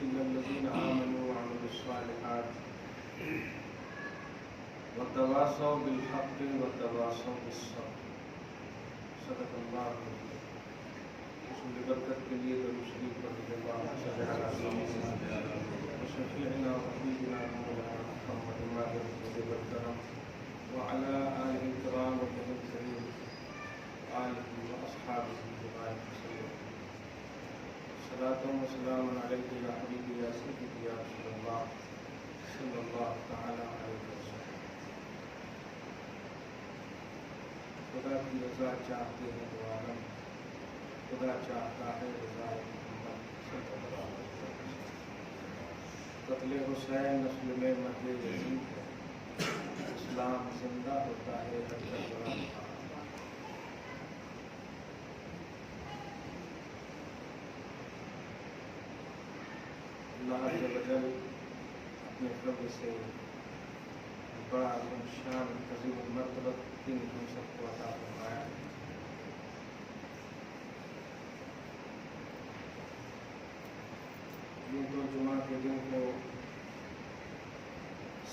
إلا الذين آمنوا وعملوا الصالحات وتواصوا بالحق وتواصوا بالصبر. صدق اللہ العظیم. رسول برکت کے لیے درود شریف پڑھیں. اللهم صل على سيدنا وشفيعنا وحبيبنا مولانا محمد وعلى آله وعلى آله الكرام والمنزلين وآله وأصحابه أجمعين وسلم. صلاة وسلام عليك يا حبيبي يا سيدي يا رسول الله صلى الله تعالى عليه وسلم. خدا کی رضا چاہتے ہیں تو عالم، خدا چاہتا ہے رضا محمد صلی اللہ علیہ وسلم. قتل حسین نسل میں مد یزید ہے، اسلام زندہ ہوتا ہے ہر کربلا. اللہ عز و جل اپنے فضل سے بڑا عظیم شان عظیم المرتبہ دین ہم سب کو عطا فرمایا ہے. یہ دو جمعہ کے دن کو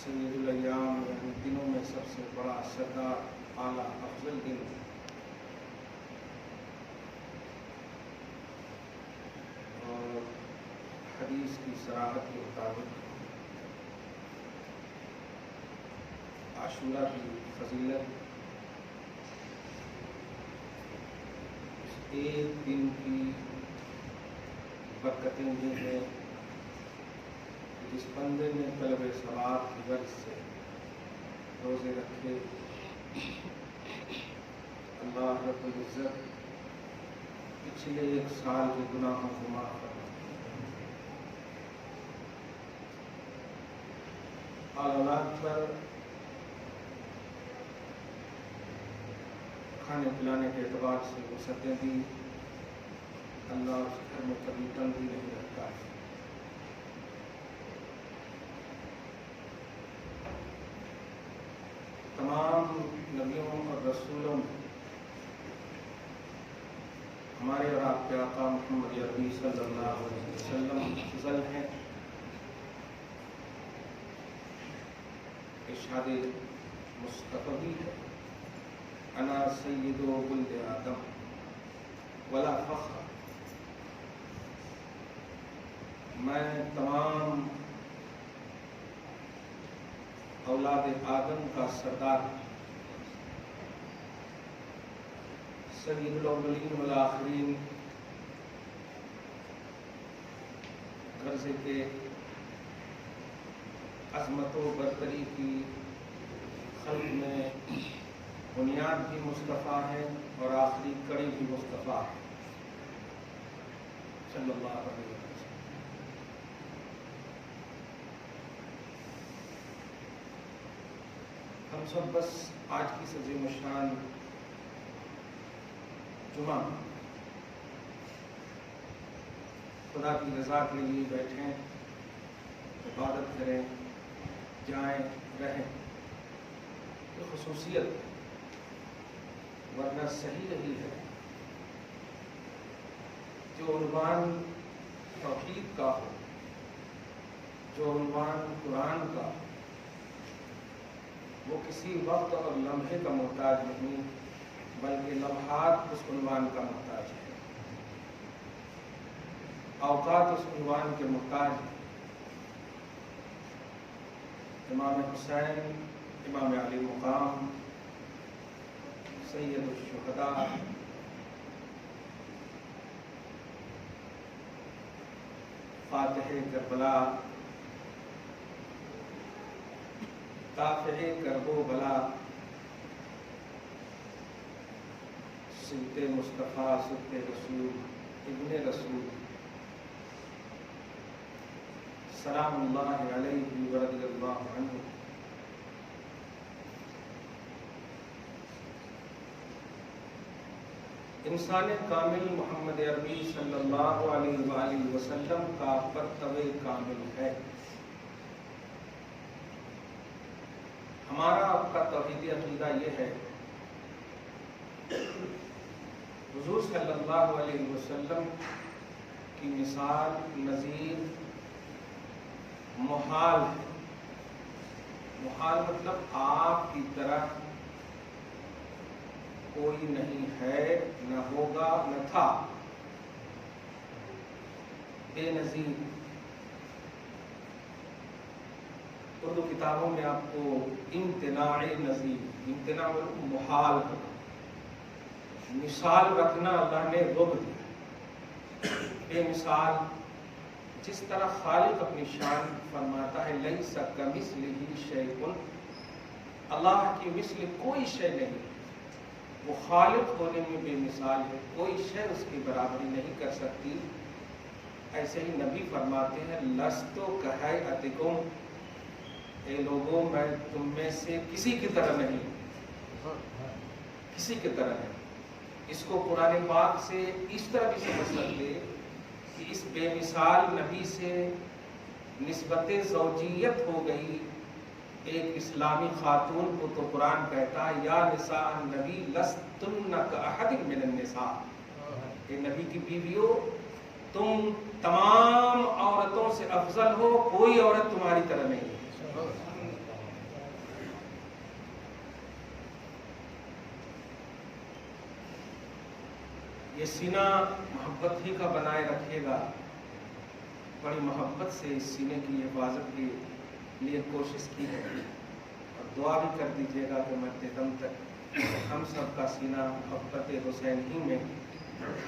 سید الایام یعنی دنوں میں سب سے بڑا سردار اعلیٰ افضل دن ہے. اور حدیث کی صراحت کے مطابق عاشورہ کی فضیلت اس ایک دن کی برکتیں یہ ہیں جس بندے نے طلب ثواب کی غرض سے روزے رکھے، اللہ رب العزت پچھلے ایک سال کے گناہوں کو معاف فرمائے. اولاد پر کھانے پلانے کے اعتبار سے وسعتیں دی، اللہ اس گھر میں کبھی تنگی نہیں رکھتا ہے. تمام نبیوں اور رسولوں میں ہمارے اور آپ کے آقا محمد عربی صلی اللہ علیہ وسلم افضل ہیں. ارشاد مصطفی ہے، انا سید ولد آدم ولا فخر. میں تمام اولاد آدم کا سردار، سید الاولین والآخرین. غرضے کے عظمت و برتری کی خلق میں بنیاد بھی مصطفیٰ ہے اور آخری کڑی بھی مصطفیٰ ہے صلی اللہ علیہ وسلم. ہم سب بس آج کی عظیم الشان جمعہ خدا کی رضا کے لیے بیٹھیں، عبادت کریں، جائیں، رہیں. یہ خصوصیت ہے، ورنہ صحیح نہیں ہے. جو عنوان توحید کا ہو، جو عنوان قرآن کا ہو، وہ کسی وقت اور لمحے کا محتاج نہیں، بلکہ لمحات اس عنوان کا محتاج ہے، اوقات اس عنوان کے محتاج ہیں. امام حسین امام علی مقام، سید الشہداء، فاتح کربلا، دافع کرب و بلا، سبط مصطفیٰ، سبط رسول، ابن رسول، سلام اللہ علیہ ورضی اللہ عنہ. انسان کامل محمد عربی صلی اللہ علیہ وآلہ وسلم کا مرتبہ کامل ہے. ہمارا آپ کا توحیدی عقیدہ یہ ہے، حضور صلی اللہ علیہ وسلم کی مثال، نظیر محال ہے. محال مطلب آپ کی طرح کوئی نہیں ہے، نہ ہوگا نہ تھا. بے نظیر. اردو کتابوں میں آپ کو امتناع نظیر، امتناع محال ہوگا. مثال رکھنا اللہ نے روک دیا. بے مثال. جس طرح خالق اپنی شان فرماتا ہے لیس کمثلہ شیء، اللہ کی مثل کوئی شے نہیں، وہ خالق ہونے میں بے مثال ہے، کوئی شے اس کی برابری نہیں کر سکتی. ایسے ہی نبی فرماتے ہیں لست کہیئتکم، اے لوگوں میں تم میں سے کسی کی طرح نہیں، کسی کی طرح نہیں. اس کو قرآن پاک سے اس طرح بھی سمجھ سکتے کہ اس بے مثال نبی سے نسبت زوجیت ہو گئی ایک اسلامی خاتون کو، تو قرآن کہتا ہے یا نساء النبی لستن کأحد من النساء، اے نبی کی بیویوں تم تمام عورتوں سے افضل ہو، کوئی عورت تمہاری طرح نہیں. یہ سینہ محبت ہی کا بنائے رکھے گا. بڑی محبت سے اس سینے کی حفاظت کے لیے کوشش کی ہے، اور دعا بھی کر دیجیے گا کہ مرتے دم تک ہم سب کا سینہ محبت حسین ہی میں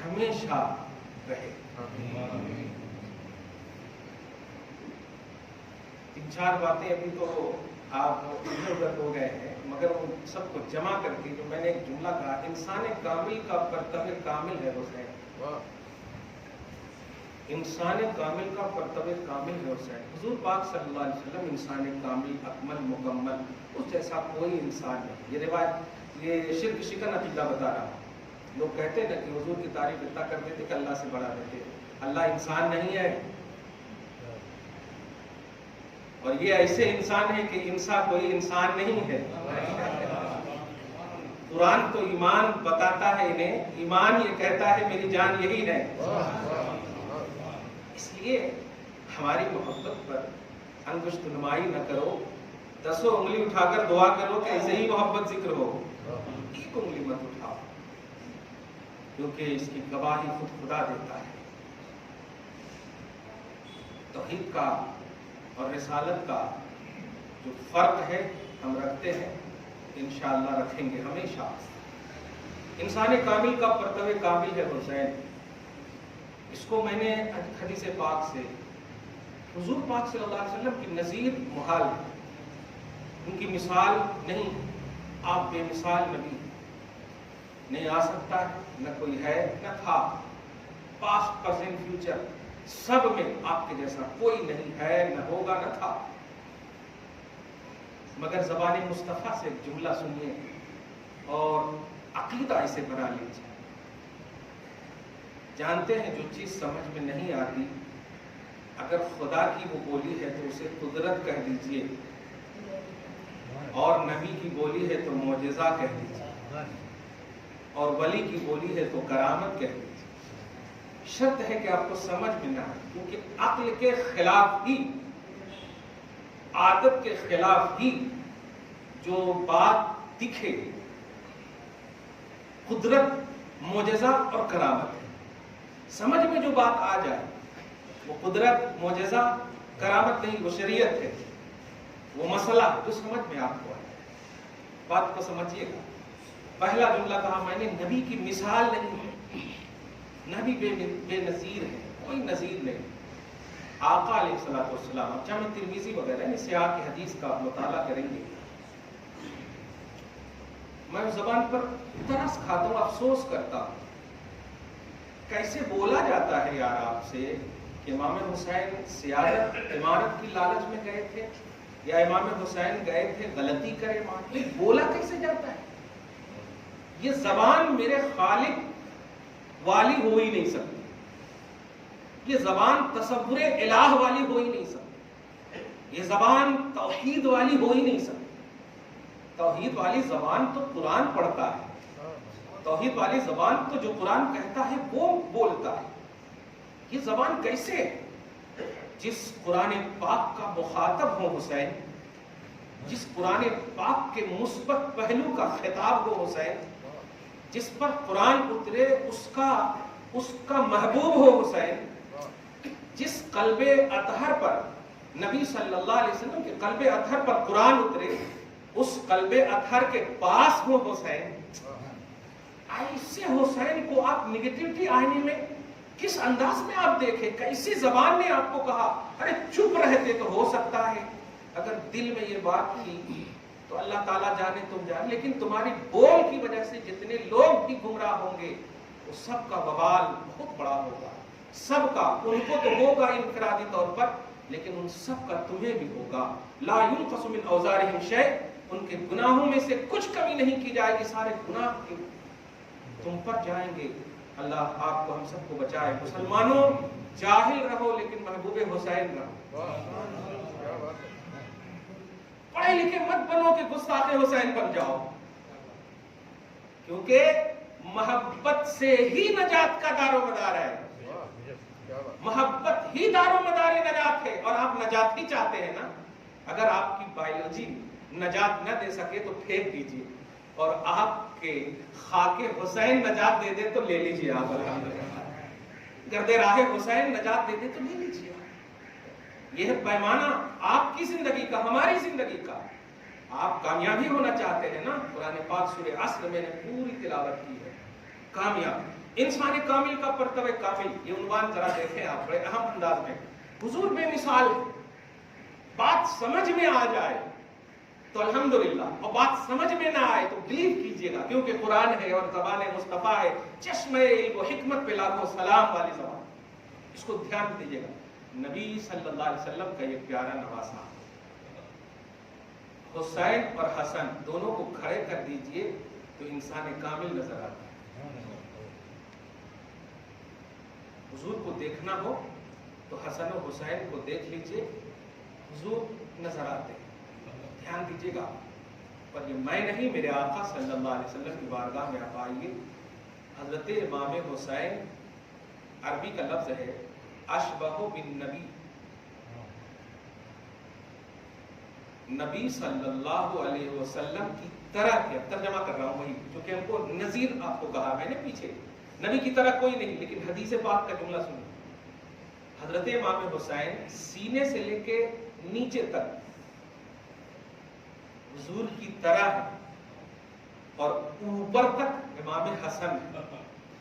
ہمیشہ رہے. 3-4 باتیں ابھی تو آپ ادھر ادھر ہو گئے ہیں، مگر وہ سب کو جمع کر کے جو میں نے ایک جملہ کہا، انسان کامل کا مرتبہ کامل ہے حسین. انسان کامل کا مرتبہ کامل ہے حسین. حضور پاک صلی اللہ علیہ وسلم انسان کامل، اکمل، مکمل، اس جیسا کوئی انسان نہیں. یہ روایت یہ شرک شکن عقیدہ بتا رہا ہوں. لوگ کہتے ہیں کہ حضور کی تعریف اتنا کرتے تھے کہ اللہ سے بڑا دیتے. اللہ انسان نہیں ہے، اور یہ ایسے انسان ہے کہ انسان کوئی انسان نہیں ہے. قرآن تو ایمان بتاتا ہے انہیں، ایمان یہ کہتا ہے میری جان یہی ہے. اس لیے ہماری محبت پر انگشت نمائی نہ کرو. 10 انگلی اٹھا کر دعا کرو کہ ایسے ہی محبت ذکر ہو، ایک انگلی مت اٹھاؤ، کیونکہ اس کی گواہی خود خدا دیتا ہے. توحید کا اور رسالت کا جو فرق ہے ہم رکھتے ہیں، انشاءاللہ رکھیں گے ہمیشہ. انسان کامل کا مرتبہ کامل ہے حسین. اس کو میں نے حدیث پاک سے حضور پاک صلی اللہ علیہ وسلم کی نظیر محال ہے، ان کی مثال نہیں. آپ بے مثال نبی، نہیں آ سکتا ہے، نہ کوئی ہے نہ تھا. پاسٹ پریزنٹ فیوچر سب میں آپ کے جیسا کوئی نہیں ہے، نہ ہوگا نہ تھا. مگر زبان مصطفیٰ سے ایک جملہ سنیے اور عقیدہ اسے بنا لیجیے. جانتے ہیں جو چیز سمجھ میں نہیں آتی، اگر خدا کی وہ بولی ہے تو اسے قدرت کہہ دیجیے، اور نبی کی بولی ہے تو معجزہ کہہ دیجیے، اور ولی کی بولی ہے تو کرامت کہہ دیجیے. شرط ہے کہ آپ کو سمجھ میں نہ آئے، کیونکہ عقل کے خلاف ہی، عادت کے خلاف ہی جو بات دکھے قدرت، معجزہ اور کرامت ہے. سمجھ میں جو بات آ جائے وہ قدرت، معجزہ، کرامت نہیں، وہ شریعت ہے، وہ مسئلہ جو سمجھ میں آپ کو آئے. بات کو سمجھیے گا. پہلا جملہ کہا میں نے، نبی کی مثال نہیں ہے، نبی بے نظیر ہے، کوئی نظیر نہیں. آقا علیہ الصلوۃ والسلام، جامع ترمذی وغیرہ سیاق کی حدیث کا مطالعہ کریں گے. میں اس زبان پر ترس کھاتا ہوں، افسوس کرتا ہوں، کیسے بولا جاتا ہے یار آپ سے کہ امام حسین سیادت امارت کی لالچ میں گئے تھے، یا امام حسین گئے تھے غلطی کرے مان. بولا کیسے جاتا ہے؟ یہ زبان میرے خالق والی ہو ہی نہیں سکتی، یہ زبان تصور الہ والی ہو ہی نہیں سکتی، یہ زبان توحید والی ہو ہی نہیں سکتی. توحید والی زبان تو قرآن پڑھتا ہے، توحید والی زبان تو جو قرآن کہتا ہے وہ بولتا ہے. یہ زبان کیسے ہے؟ جس قرآن پاک کا مخاطب ہو حسین، جس قرآن پاک کے مثبت پہلو کا خطاب ہو حسین، جس پر قرآن اترے اس کا محبوب ہو حسین، جس قلب اطہر پر نبی صلی اللہ علیہ وسلم کے قلب اطہر پر قرآن اترے اس قلب اطہر کے پاس ہو حسین، ایسے حسین کو آپ نگیٹیوٹی آئینے میں کس انداز میں آپ دیکھیں، کیسی زبان نے آپ کو کہا، ارے چپ رہتے تو ہو سکتا ہے اگر دل میں یہ بات کی تو اللہ تعالیٰ جانے تم جانے، لیکن تمہاری بول کی وجہ سے جتنے لوگ بھی گمراہ ہوں گے وہ سب کا وبال بہت بڑا ہوگا، سب کا، ان کو تو ہوگا انفرادی طور پر لیکن ان سب کا تمہیں بھی ہوگا۔ لا ينقص من اوزارہم شیء، ان کے گناہوں میں سے کچھ کمی نہیں کی جائے گی، سارے گناہ تم پر جائیں گے۔ اللہ آپ کو ہم سب کو بچائے۔ مسلمانوں جاہل رہو لیکن محبوب حسین رہو، پڑھے لکھے مت بنو کہ گستاخ حسین بن جاؤ، کیونکہ محبت سے ہی نجات کا دار و مدار ہے، محبت ہی دار و مدار نجات ہے، اور آپ نجات ہی چاہتے ہیں نا۔ اگر آپ کی بایولوجی نجات نہ دے سکے تو پھینک دیجیے، اور آپ کے خاک حسین نجات دے دے تو لے لیجیے، آپ گرد راہ حسین نجات دے دے تو لے لیجیے۔ یہ ہے پیمانہ آپ کی زندگی کا، ہماری زندگی کا۔ آپ کامیابی ہونا چاہتے ہیں نا، قرآن پاک سورہ عصر میں نے پوری تلاوت کی ہے، کامیاب انسان کامل کا پرتو کامل، یہ عنوان ذرا دیکھیں آپ بڑے اہم انداز میں۔ حضور بے مثال، بات سمجھ میں آ جائے تو الحمدللہ، اور بات سمجھ میں نہ آئے تو بلیو کیجئے گا، کیونکہ قرآن ہے اور زبان مصطفیٰ ہے، چشمہ علم و حکمت پہ لاکھوں سلام والی زبان، اس کو دھیان دیجئے گا۔ نبی صلی اللہ علیہ وسلم کا یہ پیارا نواسا حسین اور حسن دونوں کو کھڑے کر دیجئے تو انسان کامل نظر آتا ہے۔ حضور کو دیکھنا ہو تو حسن و حسین کو دیکھ لیجئے، حضور نظر آتے ہیں، دھیان دیجئے گا۔ پر یہ میں نہیں، میرے آقا صلی اللہ علیہ وسلم کی بارگاہ میں آپ آئیے۔ حضرت امام حسین، عربی کا لفظ ہے اشبہ بالنبی، نبی صلی اللہ علیہ وسلم کی طرح کے، ترجمہ کر رہا ہوں وہی جو کہ ہم کو نذیر آپ کو کہا میں نے پیچھے، نبی کی طرح کوئی نہیں، لیکن حدیث پاک کا جملہ سنیں۔ حضرت امام حسین سینے سے لے کے نیچے تک حضور کی طرح ہے، اور اوپر تک امام حسن،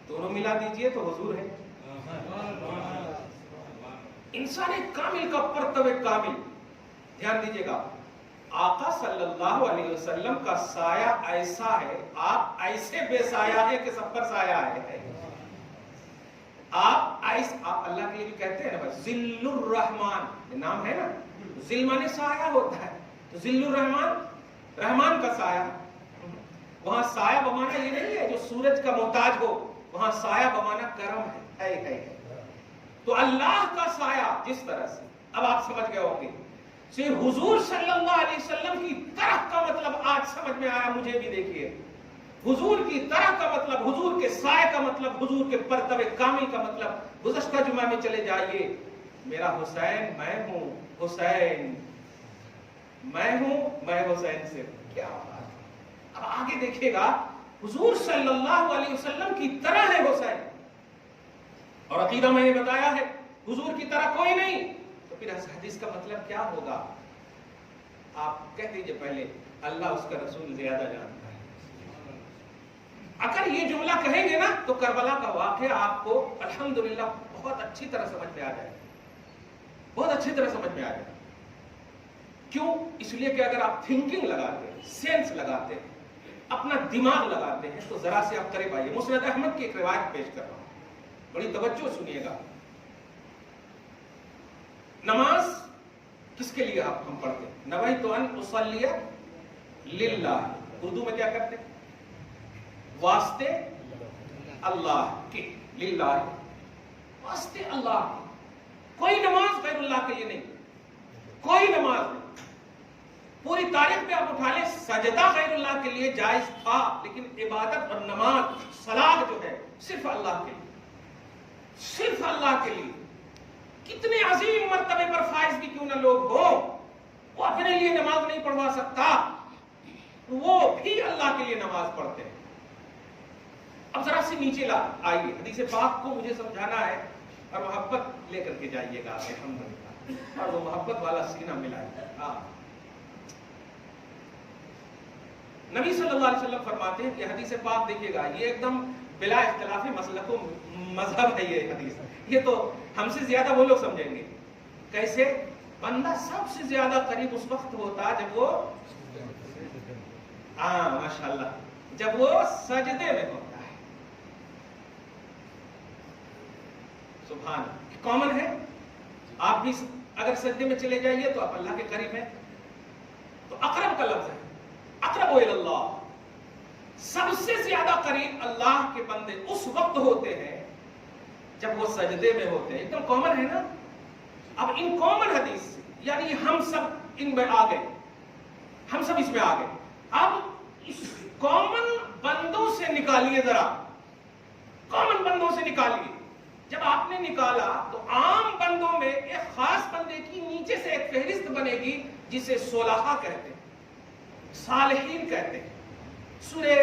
دونوں ملا دیجئے تو حضور ہے۔ انسان کامل کا پرتو کامل، دھیان دیجئے گا۔ آقا صلی اللہ علیہ وسلم کا سایہ ایسا ہے، آپ ایسے بے سایہ ہیں کہ سب پر سایہ ہے۔ آپ اللہ کے لیے بھی کہتے ہیں نا بھائی، ذل الرحمن، یہ نام ہے نا، ذل مانے سایہ ہوتا ہے، تو ذل الرحمن، رحمان کا سایہ۔ وہاں سایہ بمانا یہ نہیں ہے جو سورج کا محتاج ہو، وہاں سایہ بمانا کرم ہے۔ تو اللہ کا سایہ جس طرح سے، اب آپ سمجھ گئے ہوں گے، حضور صلی اللہ علیہ وسلم کی طرح کا مطلب آج سمجھ میں آیا مجھے بھی۔ دیکھیے، حضور کی طرح کا مطلب، حضور کے سائے کا مطلب، حضور کے پرتو کامل کا مطلب، گزشتہ جمعہ میں چلے جائیے، میرا حسین میں ہوں، حسین میں ہوں، میں حسین سے، کیا بات۔ اب آگے دیکھیے گا، حضور صلی اللہ علیہ وسلم کی طرح ہے حسین، اور عقیدہ میں نے بتایا ہے حضور کی طرح کوئی نہیں، تو پھر اس حدیث کا مطلب کیا ہوگا؟ آپ کہہ دیجئے پہلے، اللہ اس کا رسول زیادہ جانتا ہے۔ اگر یہ جملہ کہیں گے نا تو کربلا کا واقعہ آپ کو الحمدللہ بہت اچھی طرح سمجھ میں آ جائے، بہت اچھی طرح سمجھ میں آ جائے۔ کیوں؟ اس لیے کہ اگر آپ تھنکنگ لگاتے ہیں، سینس لگاتے ہیں، اپنا دماغ لگاتے ہیں، تو ذرا سے آپ قریب آئیے۔ مسند احمد کی ایک روایت پیش کر رہا ہوں، بڑی توجہ سنیے گا۔ نماز کس کے لیے ہم پڑھتے ہیں؟ نویت ان اصلی للہ، اردو میں کیا کرتے ہیں؟ واسطے اللہ کے، للہ، واسطے اللہ کے۔ کوئی نماز غیر اللہ کے لیے نہیں، کوئی نماز نہیں۔ پوری تاریخ میں آپ اٹھا لیں، سجدہ غیر اللہ کے لیے جائز تھا، لیکن عبادت اور نماز، صلاۃ جو ہے صرف اللہ کے لیے، صرف اللہ کے لیے۔ کتنے عظیم مرتبے پر فائز بھی کیوں نہ لوگ ہو، وہ اپنے لیے نماز نہیں پڑھوا سکتا، وہ بھی اللہ کے لیے نماز پڑھتے ہیں۔ اب ذرا سے نیچے آئیے، حدیث پاک کو مجھے سمجھانا ہے اور محبت لے کر کے جائیے گا الحمدللہ، اور وہ محبت والا سینہ ملائیے گا۔ نبی صلی اللہ علیہ وسلم فرماتے ہیں کہ حدیث پاک دیکھیے گا، یہ ایک دم بلا اختلاف مسلک و مذہب ہے یہ حدیث، یہ تو ہم سے زیادہ وہ لوگ سمجھیں گے۔ کیسے؟ بندہ سب سے زیادہ قریب اس وقت ہوتا ہے جب وہ ماشاءاللہ جب وہ سجدے میں ہوتا ہے۔ سبحان، کامن ہے، آپ بھی اگر سجدے میں چلے جائیے تو آپ اللہ کے قریب ہیں۔ تو اقرب کا لفظ ہے، اقرب الی اللہ، سب سے زیادہ قریب اللہ کے بندے اس وقت ہوتے ہیں جب وہ سجدے میں ہوتے ہیں۔ ایک دم کامن ہے نا۔ اب ان کامن حدیث سے یعنی ہم سب ان میں آ گئے، ہم سب اس میں آ گئے۔ اب اس کامن بندوں سے نکالیے، ذرا کامن بندوں سے نکالیے۔ جب آپ نے نکالا تو عام بندوں میں ایک خاص بندے کی نیچے سے ایک فہرست بنے گی جسے صلحاء کہتے ہیں، صالحین کہتے ہیں۔ سورہ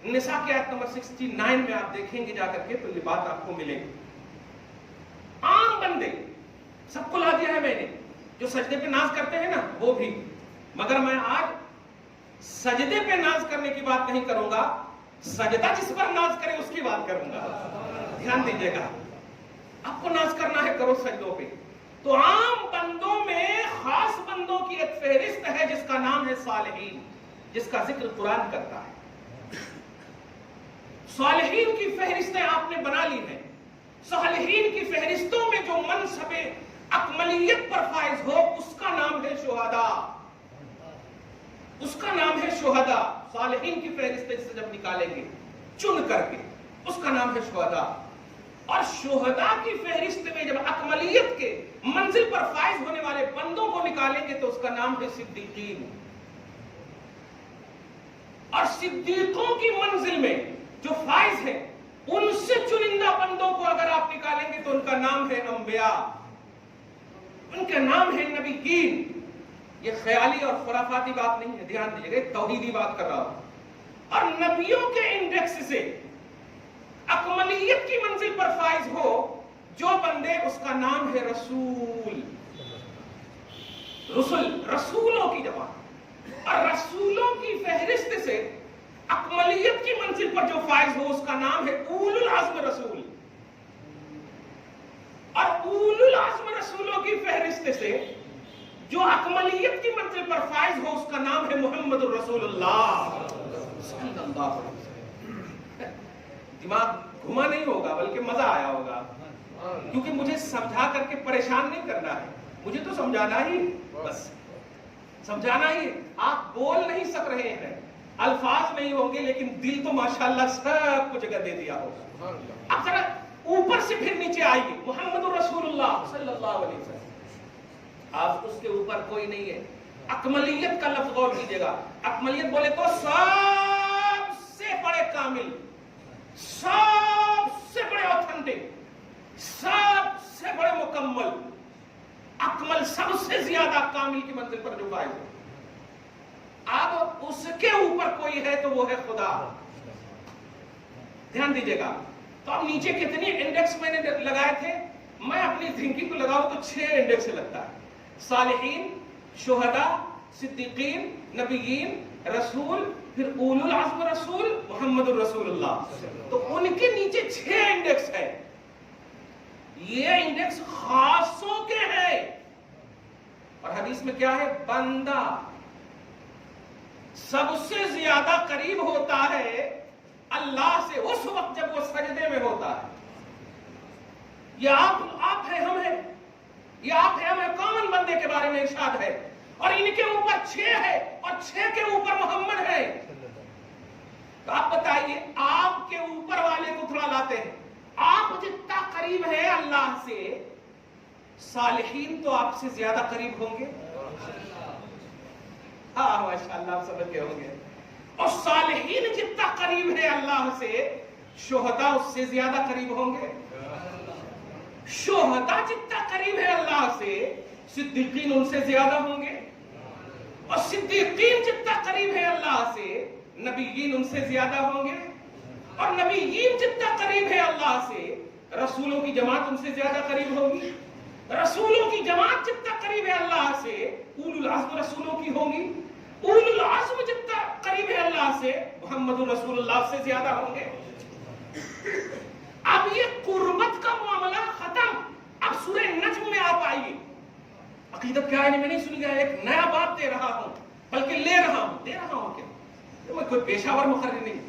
نساء کی آیت نمبر 69 میں آپ دیکھیں گے جا کر کے تو یہ بات آپ کو ملے گی۔ عام بندے سب کو لا دیا ہے میں نے، جو سجدے پہ ناز کرتے ہیں نا وہ بھی، مگر میں آج سجدے پہ ناز کرنے کی بات نہیں کروں گا، سجدہ جس پر ناز کرے اس کی بات کروں گا۔ دھیان دیجیے گا، آپ کو ناز کرنا ہے کرو سجدوں پہ۔ تو عام بندوں میں خاص بندوں کی ایک فہرست ہے جس کا نام ہے صالحین، جس کا ذکر قرآن کرتا ہے۔ صالحین کی فہرستیں آپ نے بنا لی ہیں۔ صالحین کی فہرستوں میں جو منصب اکملیت پر فائز ہو اس کا نام ہے شہداء، اس کا نام ہے شہداء۔ صالحین کی فہرستیں سے جب نکالیں گے چن کر کے اس کا نام ہے شہداء۔ اور شہداء کی فہرست میں جب اکملیت کے منزل پر فائز ہونے والے بندوں کو نکالیں گے تو اس کا نام ہے صدیقین۔ اور صدیقوں کی منزل میں جو فائز ہیں ان سے چنندہ بندوں کو اگر آپ نکالیں گے تو ان کا نام ہے انبیاء، ان کے نام ہے نبیین۔ یہ خیالی اور خرافاتی بات نہیں ہے، دھیان دیجیے گا، توحیدی بات کر رہا ہوں۔ اور نبیوں کے انڈیکس سے اکملیت کی منزل پر فائز ہو جو بندے، اس کا نام ہے رسول۔ رسولوں کی جمع، اور رسولوں کی فہرست سے اکملیت کی منزل پر جو فائز ہو اس کا نام ہے اولو العزم رسول۔ اور اولو العزم رسولوں کی فہرست سے جو اکملیت کی منزل پر فائز ہو اس کا نام ہے محمد الرسول اللہ صلی اللہ علیہ وسلم۔ دماغ گھما نہیں ہوگا بلکہ مزہ آیا ہوگا، کیونکہ مجھے سمجھا کر کے پریشان نہیں کرنا ہے، مجھے تو سمجھانا ہی، بس سمجھانا ہی۔ آپ بول نہیں سک رہے ہیں، الفاظ نہیں ہوں گے، لیکن دل تو ماشاءاللہ سب کو جگہ دے دیا ہوگا۔ اب ذرا اوپر سے پھر نیچے آئیے، محمد الرسول اللہ صلی اللہ علیہ وسلم، آپ اس کے اوپر کوئی نہیں ہے۔ اکملیت کا لفظ غور کیجیے گا، اکملیت بولے تو سب سے بڑے کامل، سب سے بڑے اوتھنٹک، سب سے بڑے مکمل، اکمل، سب سے زیادہ کامل کی منزل پر جو فائز ہو۔ اب اس کے اوپر کوئی ہے تو وہ ہے خدا۔ دھیان دیجیے گا۔ تو اب نیچے کتنی انڈیکس میں نے لگائے تھے، میں اپنی تھنکنگ کو لگاؤں تو 6 انڈیکس لگتا ہے: صالحین، شہداء، صدیقین، نبیین، رسول، پھر اولو العزم رسول، محمد الرسول اللہ۔ تو ان کے نیچے 6 انڈیکس ہے۔ یہ انڈیکس خاصوں کے ہیں، اور حدیث میں کیا ہے؟ بندہ سب سے زیادہ قریب ہوتا ہے اللہ سے اس وقت جب وہ سجدے میں ہوتا ہے۔ یہ آپ ہیں، ہم ہیں، یہ آپ ہیں، ہم ہیں، کامن بندے کے بارے میں ارشاد ہے، اور ان کے اوپر 6 ہے، اور 6 کے اوپر محمد ہے۔ تو آپ بتائیے، آپ کے اوپر والے کو تھوڑا لاتے ہیں، آپ جتنا قریب ہے اللہ سے، صالحین تو آپ سے زیادہ قریب ہوں گے۔ ہاں ماشاءاللہ، آپ سمجھ گئے ہوں گے۔ اور صالحین جتنا قریب ہے اللہ سے، شہداء اس سے زیادہ قریب ہوں گے۔ شہداء جتنا قریب قریب ہے اللہ سے صدیقین ان سے زیادہ ہوں گے، اور صدیقین جتنا قریب ہے اللہ سے نبیین ان سے زیادہ ہوں گے، اور نبیین جتنا قریب ہے اللہ سے رسولوں کی جماعت ان سے زیادہ قریب ہوگی، رسولوں کی جماعت جتنا قریب ہے اللہ سے اولو العزم رسولوں کی ہوں گی، اولو العزم جتنا قریب ہے اللہ سے محمد رسول اللہ سے زیادہ ہوں گے۔ اب یہ قربت کا معاملہ ختم۔ اب سورہ نجم میں آپ آئیے، عقیدت کیا ہے میں نہیں سنی گیا، ایک نیا بات دے رہا ہوں، بلکہ لے رہا ہوں، دے رہا ہوں کیا، میں کوئی پیشہ ور مقرر نہیں،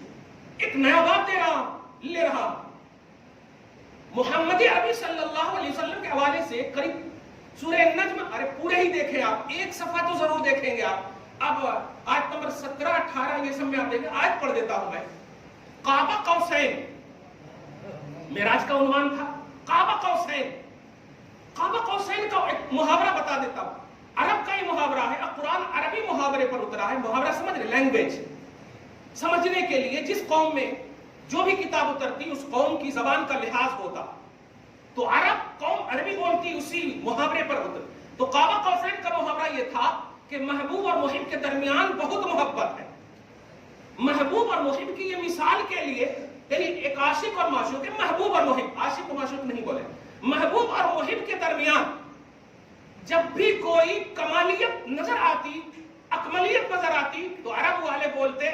ایک نیا بات دے رہا ہوں، لے رہا ہوں۔ محمد عربی صلی اللہ علیہ وسلم کے حوالے سے قریب سورہ نجم، ارے پورے ہی دیکھیں آپ، ایک صفحہ تو ضرور دیکھیں گے آپ۔ اب آیت نمبر 17 18 یہ سب میں آپ دیکھیں، آیت پڑھ دیتا ہوں میں۔ قاب قوسین معراج کا عنوان تھا، قاب قوسین۔ قاب قوسین کا ایک محاورہ بتا دیتا ہوں، عرب کا یہ محاورہ ہے، اب قرآن عربی محاورے پر اترا ہے، محاورہ سمجھ رہے، لینگویج سمجھنے کے لیے جس قوم میں جو بھی کتاب اترتی اس قوم کی زبان کا لحاظ ہوتا، تو عرب قوم عربی بولتی اسی محاورے پر اتر۔ تو قاب قوسین کا محاورہ یہ تھا کہ محبوب اور محب کے درمیان بہت محبت ہے۔ محبوب اور محب کی یہ مثال کے لیے، یعنی ایک عاشق اور معشوق ہے، محبوب اور محب، عاشق و معشوق نہیں بولے، محبوب اور محب کے درمیان جب بھی کوئی کمالیت نظر آتی، اکملیت نظر آتی، تو عرب والے بولتے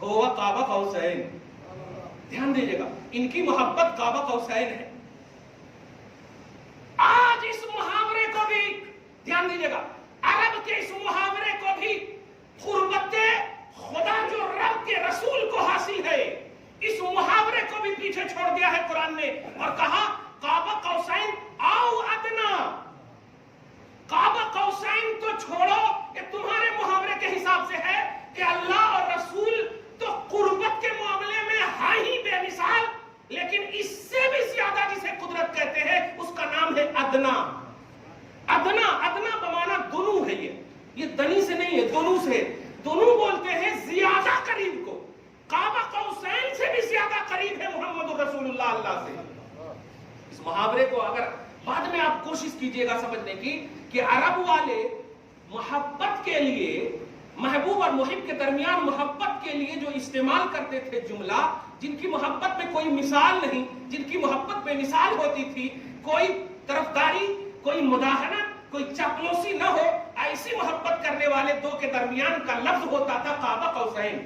ہوا قاب قوسین۔ دھیان دیجیے گا، ان کی محبت قاب قوسین ہے۔ آج اس محاورے کو بھی دھیان دیجیے گا، عرب کے اس محاورے کو بھی قربت خدا جو رب کے رسول کو حاصل ہے، اس محاورے کو بھی پیچھے چھوڑ دیا ہے قرآن نے، اور کہا قاب قوسین او ادنا۔ قاب قوسین تو چھوڑو، یہ تمہارے محاورے کے حساب سے ہے کہ اللہ اور رسول تو قربت کے معاملے میں ہے ہی بے مثال، لیکن اس سے بھی زیادہ جسے قدرت کہتے ہیں اس کا نام ہے ادنا۔ ادنا، ادنا بمانا دنو ہے، یہ دنی سے نہیں ہے، دنو سے۔ دنو بولتے ہیں زیادہ قریب کو، قاب قوسین سے بھی زیادہ قریب ہے محمد رسول اللہ اللہ سے۔ اس محاورے کو اگر بعد میں آپ کوشش کیجئے گا سمجھنے کی کہ عرب والے محبت کے لیے، محبوب اور محب کے درمیان محبت کے لیے جو استعمال کرتے تھے جملہ، جن کی محبت میں کوئی مثال نہیں، جن کی محبت بے مثال ہوتی تھی، کوئی طرفداری، کوئی مداہنت، کوئی چاپلوسی نہ ہو، ایسی محبت کرنے والے دو کے درمیان کا لفظ ہوتا تھا قاب قوسین۔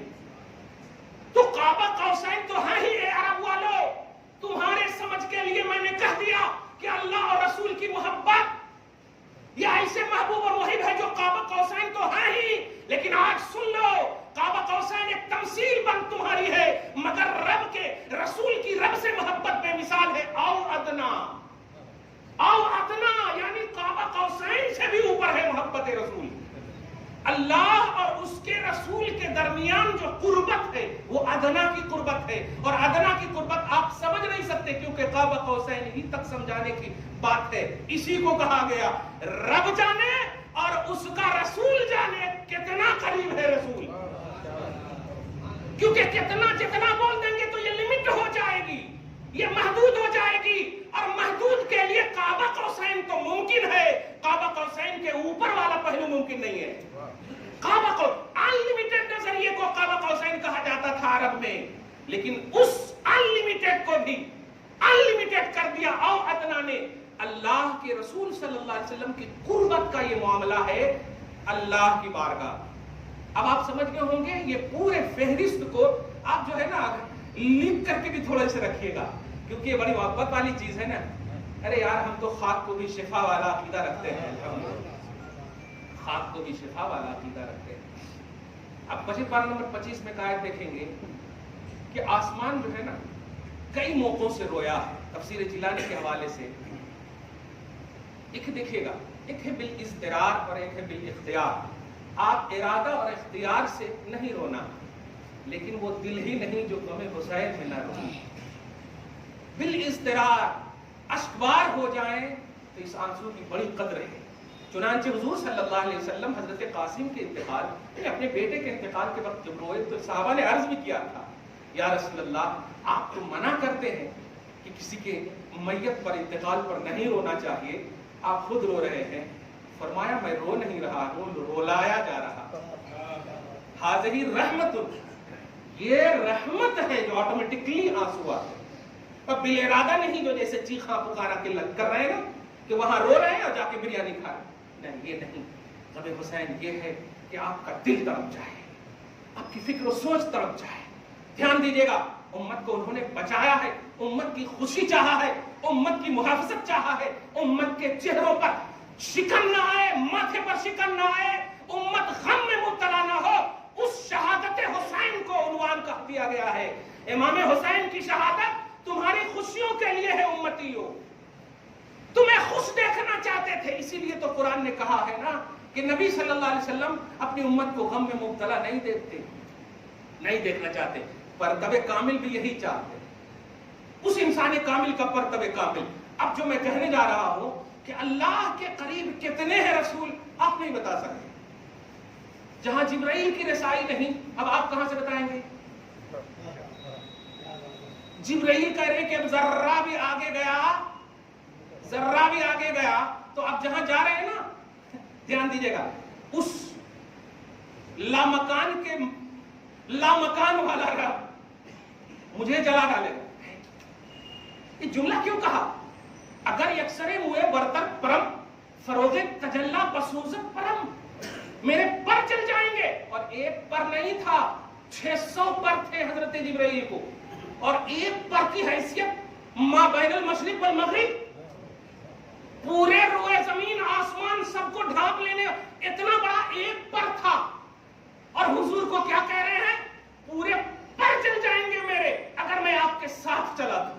تو قاب قوسین تو ہے ہی اے عرب والو، تمہارے سمجھ کے لیے میں نے کہہ دیا کہ اللہ اور رسول کی محبت یہ ایسے محبوب اور محب ہے جو قاب قوسین تو ہے ہی، لیکن آج سن لو، قاب قوسین ایک تمثیل بن تمہاری ہے، مگر رب کے رسول کی رب سے محبت بے مثال ہے۔ او ادنا، او ادنا یعنی قاب قوسین سے بھی اوپر ہے محبت رسول۔ اللہ اور اس کے رسول کے درمیان جو قربت ہے وہ ادنا کی قربت ہے، اور ادنا کی قربت آپ سمجھ نہیں سکتے کیونکہ قاب قوسین ہی تک سمجھانے کی بات ہے۔ اسی کو کہا گیا رب جانے اور اس کا رسول جانے کتنا قریب ہے رسول، کیونکہ کتنا جتنا بول دیں گے تو یہ لمٹ ہو جائے گی، یہ محدود ہو جائے گی، اور محدود کے لیے قاب قوسین تو ممکن ہے، قاب قوسین کے اوپر والا پہلو ممکن نہیں ہے۔ قاب انلمیٹڈ نظریے کو قاب قوسین کہا جاتا تھا عرب میں، لیکن اس انلمیٹڈ کو بھی انلمیٹڈ کر دیا او ادنا نے۔ اللہ کے رسول صلی اللہ علیہ وسلم کی قربت کا یہ معاملہ ہے اللہ کی بارگاہ۔ اب آپ سمجھ گئے ہوں گے، یہ پورے فہرست کو آپ جو ہے نا لکھ کر کے بھی تھوڑا سے رکھیے گا، کیونکہ یہ بڑی محبت والی چیز ہے نا۔ ارے یار ہم تو خاک کو بھی شفا والا عقیدہ رکھتے ہیں، خاک کو بھی شفا والا عقیدہ رکھتے ہیں۔ اب بجٹ پارہ نمبر 25 میں آیت دیکھیں گے کہ آسمان جو ہے نا کئی موقعوں سے رویا ہے، تفسیر جیلانی کے حوالے سے۔ ایک دیکھیے گا، ایک ہے بالاضطرار اور ایک ہے بالاختیار۔ آپ ارادہ اور اختیار سے نہیں رونا، لیکن وہ دل ہی نہیں جو غم حسین میں نہ رونا۔ بالاضطرار اشکبار ہو جائیں تو اس آنسو کی بڑی قدر ہے۔ چنانچہ حضور صلی اللہ علیہ وسلم حضرت قاسم کے انتقال، اپنے بیٹے کے انتقال کے وقت جب روئے تو صحابہ نے عرض بھی کیا تھا، یا رسول اللہ آپ تو منع کرتے ہیں کہ کسی کے میت پر انتقال پر نہیں رونا چاہیے، آپ خود رو رہے ہیں. فرمایا میں رو نہیں رہا ہوں, رولایا جا رہا. حاضری رحمت, یہ رحمت ہے جو آٹومیٹکلی آنسو آتے ہیں, اب بل ارادہ نہیں جو جیسے چیخا پکارا کے لگ کر رہے ہیں نا کہ وہاں رو رہے ہیں اور جا کے بریانی کھا رہے ہیں. نہیں, یہ نہیں. غم حسین یہ ہے کہ آپ کا دل تڑپ جائے, آپ کی فکر و سوچ تڑپ جائے. دھیان دیجیے گا, امت کو انہوں نے بچایا ہے, امت کی خوشی چاہا ہے, امت کی محافظت چاہا ہے, امت کے چہروں پر شکن نہ آئے, ماتھے پر شکن نہ آئے, امت غم میں مبتلا نہ ہو, اس شہادت حسین کو عنوان کر دیا گیا ہے. امام حسین کی شہادت تمہاری خوشیوں کے لیے ہے امتیوں, تمہیں خوش دیکھنا چاہتے تھے, اسی لیے تو قرآن نے کہا ہے نا کہ نبی صلی اللہ علیہ وسلم اپنی امت کو غم میں مبتلا نہیں دیکھنا چاہتے. پرتب کامل بھی یہی چاہتے, اس انسان کامل کا پرتب کامل. اب جو میں کہنے جا رہا ہوں کہ اللہ کے قریب کتنے ہیں رسول, آپ نہیں بتا سکتے. جہاں جبرائیل کی رسائی نہیں, اب آپ کہاں سے بتائیں گے؟ جبرائیل کہہ رہے کہ اب ذرہ بھی آگے گیا تو اب جہاں جا رہے ہیں نا, دھیان دیجیے گا, اس لامکان والا رب مجھے جلا ڈالے. یہ جملہ کیوں کہا؟ اگر یکسرے ہوئے برتر پرم فروغ تجلا بسوزت پرم, میرے پر چل جائیں گے. اور ایک پر نہیں تھا, 600 پر تھے حضرت جبرائیل کو, اور ایک پر کی حیثیت ما بین المشرق والمغرب, پورے روئے زمین آسمان سب کو ڈھانپ لینے, اتنا بڑا ایک پر تھا. اور حضور کو کیا کہہ رہے ہیں؟ پورے پر چل جائیں گے میرے اگر میں آپ کے ساتھ چلا تو.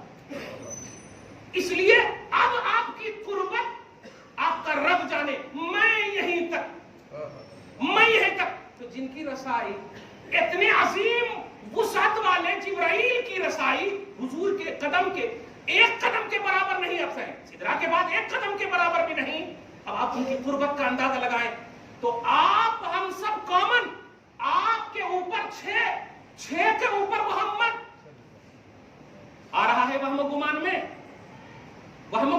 اس لیے اب آپ کی قربت آپ کا رب جانے, میں یہیں تک. تو جن کی رسائی اتنے عظیم وسعت والے جبرائیل کی رسائی حضور کے قدم کے ایک قدم کے برابر نہیں, اب سے سدرا کے بعد ایک قدم کے برابر بھی نہیں. اب آپ ان کی قربت کا اندازہ لگائیں تو آپ ہم سب کامن, آپ کے اوپر 6 کے اوپر محمد آ رہا ہے. وہم و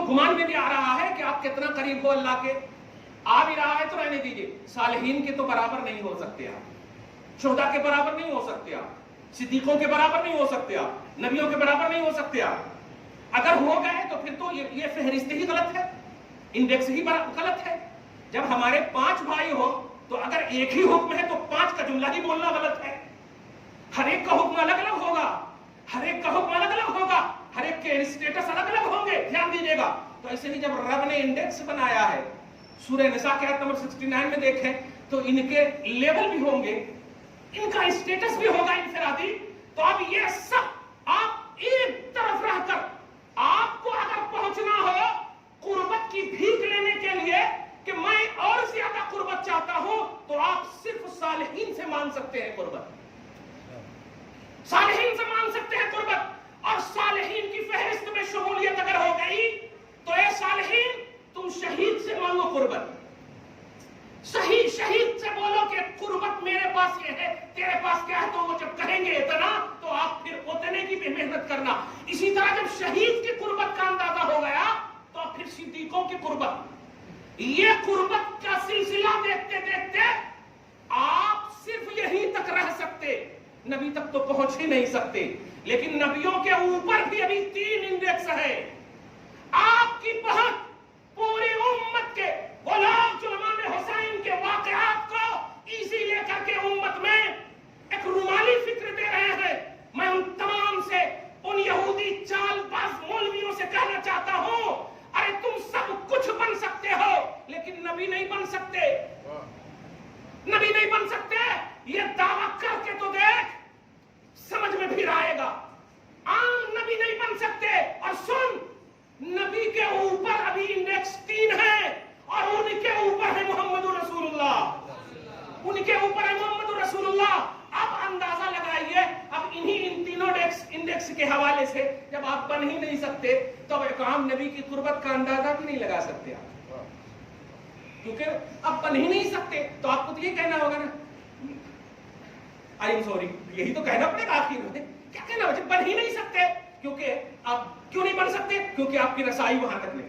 گمان میں بھی آ رہا ہے کہ آپ کتنا قریب ہو اللہ کے. آ بھی رہا ہے تو رہنے دیجیے, صالحین کے تو برابر نہیں ہو سکتے آپ, شہداء کے برابر نہیں ہو سکتے آپ, صدیقوں کے برابر نہیں ہو سکتے آپ, نبیوں کے برابر نہیں ہو سکتے آپ. اگر ہو گئے تو پھر تو یہ فہرست ہی غلط ہے, انڈیکس ہی غلط ہے. جب ہمارے 5 بھائی ہو تو اگر ایک ہی حکم ہے تو 5 کا جملہ ہی بولنا غلط ہے. ہر ایک کا حکم الگ الگ ہوگا, ہر ایک کا حکم الگ الگ ہوگا, ہر ایک کے اسٹیٹس الگ الگ ہوں گے. دھیان دیجیے گا. تو ایسے ہی جب رب نے انڈیکس بنایا ہے, سورہ نساء کے آیت نمبر 69 میں دیکھیں تو ان کے لیول بھی ہوں گے, ان کا اسٹیٹس بھی ہوگا انفرادی. تو اب یہ سب آپ ایک طرف رہ کر, آپ کو اگر پہنچنا ہو قربت کی بھیک لینے کے لیے کہ میں اور زیادہ قربت چاہتا ہوں, تو آپ صرف صالحین سے مانگ سکتے ہیں قربت, صالحین سے مانگ سکتے ہیں قربت. اور صالحین کی فہرست میں شمولیت اگر ہو گئی تو اے صالحین تم شہید سے مانگو قربت. شہید سے بولو کہ قربت میرے پاس یہ ہے, تیرے پاس کیا ہے, تو وہ جب کہیں گے اتنا تو آپ پھر اتنے کی بھی محنت کرنا. اسی طرح جب شہید کی قربت کا اندازہ ہو گیا تو پھر صدیقوں کی قربت. یہ قربت کا سلسلہ دیکھتے دیکھتے آپ صرف یہیں تک رہ سکتے, نبی تک تو پہنچ ہی نہیں سکتے. لیکن نبیوں کے اوپر بھی ابھی 3 انڈیکس ہے. آپ کی پہنچ پوری امت کے غلام جو امام حسین کے واقعات کو ایزی لے کر کے امت میں ایک رومالی فکر دے رہے ہیں. میں ان تمام سے, ان یہودی چال باز مولویوں سے کہنا چاہتا ہوں, ارے تم سب کچھ بن سکتے ہو لیکن نبی نہیں بن سکتے, نبی نہیں بن سکتے. یہ دعویٰ کر کے تو دیکھ, سمجھ میں پھر آئے گا. عام نبی نہیں بن سکتے. اور سن, نبی کے اوپر ابھی انڈیکس 3 ہے اور ان کے اوپر ہے محمد رسول اللہ, ان کے اوپر ہے محمد رسول اللہ. اب اندازہ لگائیے, اب ان تینوں انڈیکس کے حوالے سے جب آپ بن ہی نہیں سکتے تو اب ایک عام نبی کی قربت کا اندازہ بھی نہیں لگا سکتے آپ, کیونکہ اب بن ہی نہیں سکتے. تو آپ کو تو یہ کہنا ہوگا نا, آئی ایم سوری, یہی تو کہنا پڑے گا آخر میں. کیا کہنا, جب بن ہی نہیں سکتے, کیونکہ آپ کیوں نہیں بن سکتے, کیونکہ آپ کی رسائی وہاں تک نہیں,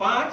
5,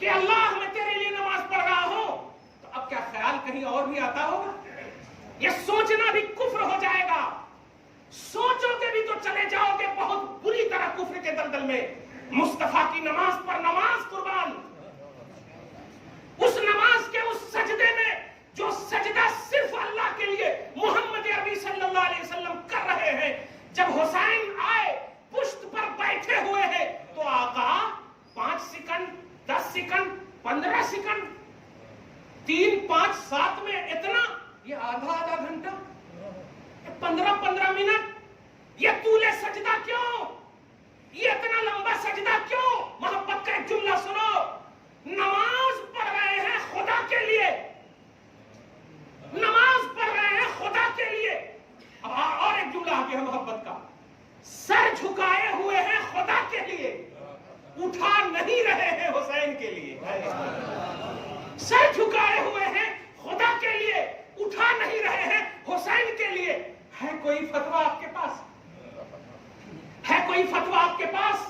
کہ اللہ میں تیرے لیے نماز پڑھ رہا ہوں، تو اب کیا خیال کہیں اور بھی آتا ہوگا؟ یہ سوچنا بھی کفر ہو جائے گا. سوچو کہ بھی تو چلے جاؤ گے بہت بری طرح کفر کے دلدل میں. مصطفیٰ کی نماز پر نماز قربان، اس نماز کے اس سجدے میں جو سجدہ صرف اللہ کے لیے محمد عربی صلی اللہ علیہ وسلم کر رہے ہیں. جب حسین آئے پشت پر بیٹھے ہوئے ہیں تو آقا 5 سیکنڈ 10 سیکنڈ 15 سیکنڈ 3 5 7 میں اتنا، یہ آدھا گھنٹہ، 15 منٹ، یہ طول سجدہ کیوں؟ یہ اتنا لمبا سجدہ کیوں؟ محبت کا ایک جملہ سنو، نماز پڑھ رہے ہیں خدا کے لیے، نماز پڑھ رہے ہیں خدا کے لیے. اب اور ایک جملہ آ گیا محبت کا، سر جھکائے ہوئے ہیں خدا کے لیے، اٹھا نہیں رہے ہیں حسین کے لیے. سر جھکائے ہوئے ہیں خدا کے لیے، اٹھا نہیں رہے ہیں حسین کے لیے. ہے کوئی فتویٰ آپ کے پاس؟ ہے کوئی فتویٰ آپ کے پاس؟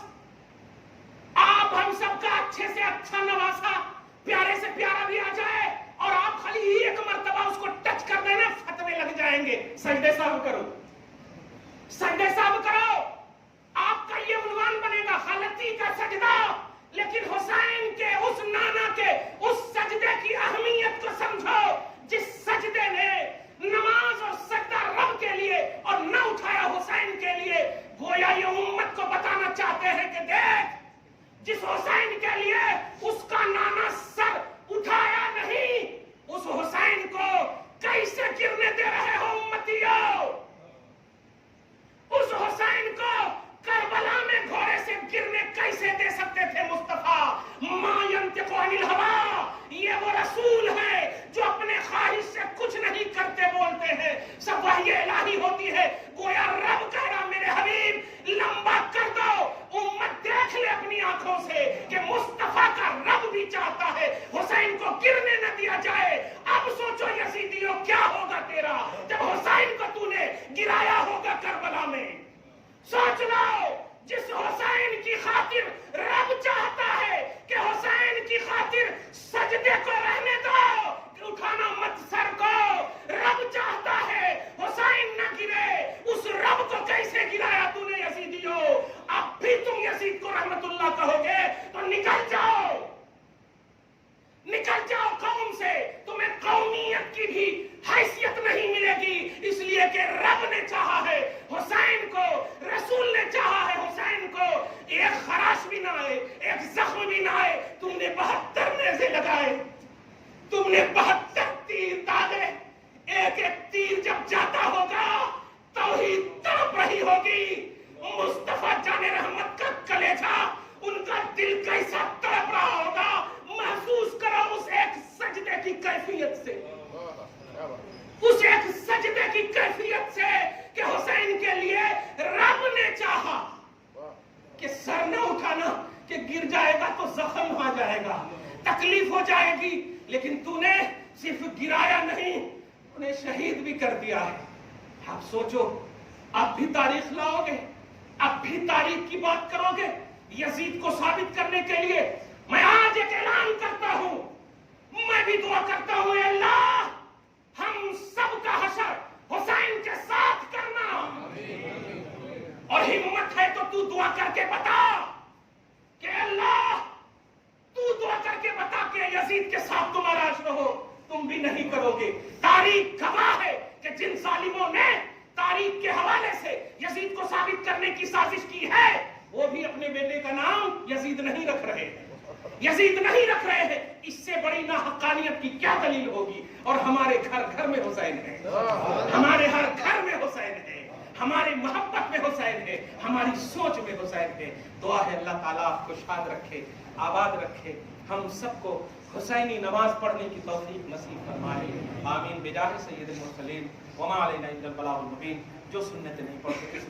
آپ ہم سب کا اچھے سے اچھا نواسا، پیارے سے پیارا بھی آ جائے اور آپ خالی ایک مرتبہ اس کو ٹچ کر دینا، فتوے لگ جائیں گے. سجدے صاحب کرو، سجدے صاحب کرو، آپ کا یہ عنوان بنے گا غلطی کا سجدہ. لیکن حسین کے اس نانا کے اس سجدے کی اہمیت کو سمجھو، جس سجدے نے نماز اور سجدہ رب کے لیے اور نہ اٹھایا حسین کے لیے. گویا یہ امت کو بتانا چاہتے ہیں کہ دیکھ، جس حسین کے لیے اس کا نانا سر اٹھایا نہیں، اس حسین کو کیسے گرنے دے رہے ہو امتیوں؟ اس حسین کو کربلا میں گھوڑے سے گرنے کیسے دے سکتے تھے مصطفیٰ؟ ما ینطق عن الہوی، یہ وہ رسول ہے جو اپنے خواہش سے کچھ نہیں کرتے بولتے ہیں، سب وحی الہی ہوتی ہے. گویا رب کہہ رہا میرے حبیب لمبا کر دو، امت دیکھ لے اپنی آنکھوں سے کہ مصطفیٰ کا رب بھی چاہتا ہے حسین کو گرنے نہ دیا جائے. اب سوچو یزیدیوں کیا ہوگا تیرا جب حسین کو تو نے گرایا ہوگا کربلا میں. سوچ لو، جس حسین کی خاطر رب چاہتا ہے کہ حسین کی خاطر سجدے کو رہنے دو، اٹھانا مت سر کو، رب چاہتا ہے حسین نہ گرے، اس رب کو کیسے گرایا تو نے یزیدیوں؟ اب بھی تم یزید کو رحمت اللہ کہو گے تو نکل جاؤ، نکل جاؤ قوم سے، تمہیں قومیت کی بھی حیثیت نہیں ملے گی. اس لیے کہ رب نے چاہا ہے حسین کو، رسول نے چاہا ہے حسین کو ایک خراش بھی نہ آئے، ایک زخم بھی نہ آئے. تم نے 72 نیزے لگائے، تم نے 72 تیر داغے. ایک ایک تیر جب جاتا ہوگا توحید تڑپ رہی ہوگی. مصطفیٰ جان رحمت کا کلیجہ، ان کا دل کیسا تڑپ رہا ہوگا. محسوس کرو اس ایک سجدے کی کیفیت سے، اس ایک سجدے کی کیفیت سے کہ حسین کے لیے رب نے چاہا کہ سر نہ اٹھانا، کہ گر جائے گا تو زخم آ جائے گا، تکلیف ہو جائے گی. لیکن تو نے صرف گرایا نہیں، انہیں شہید بھی کر دیا ہے. آپ سوچو، اب بھی تاریخ لاؤ گے، اب بھی تاریخ کی بات کرو گے یزید کو ثابت کرنے کے لیے. میں آج ایک اعلان کرتا ہوں، میں بھی دعا کرتا ہوں اے اللہ ہم سب کا حشر حسین کے ساتھ کرنا. اور ہمت ہے تو دعا کر کے بتا کہ اللہ تو دعا کر کے بتا کہ یزید کے ساتھ تمہارا حشر ہو. تم بھی نہیں کرو گے. تاریخ گواہ ہے کہ جن ظالموں نے تاریخ کے حوالے سے یزید کو ثابت کرنے کی سازش کی ہے، وہ بھی اپنے بیٹے کا نام یزید نہیں رکھ رہے ہیں، یزید نہیں رکھ رہے ہیں. اس سے بڑی ناحقانیت کی کیا دلیل ہوگی؟ اور ہمارے گھر گھر میں حسین ہے، ہمارے ہر گھر میں حسین ہے، ہماری محبت میں حسین ہے، ہماری سوچ میں حسین ہے. دعا ہے اللہ تعالیٰ آپ کو شاد رکھے، آباد رکھے، ہم سب کو حسینی نماز پڑھنے کی توفیق نصیب فرمائے. آمین. بجاہ سید المرسلین وما علینا الا البلاغ المبین. جو سنت نہیں پڑھ سکے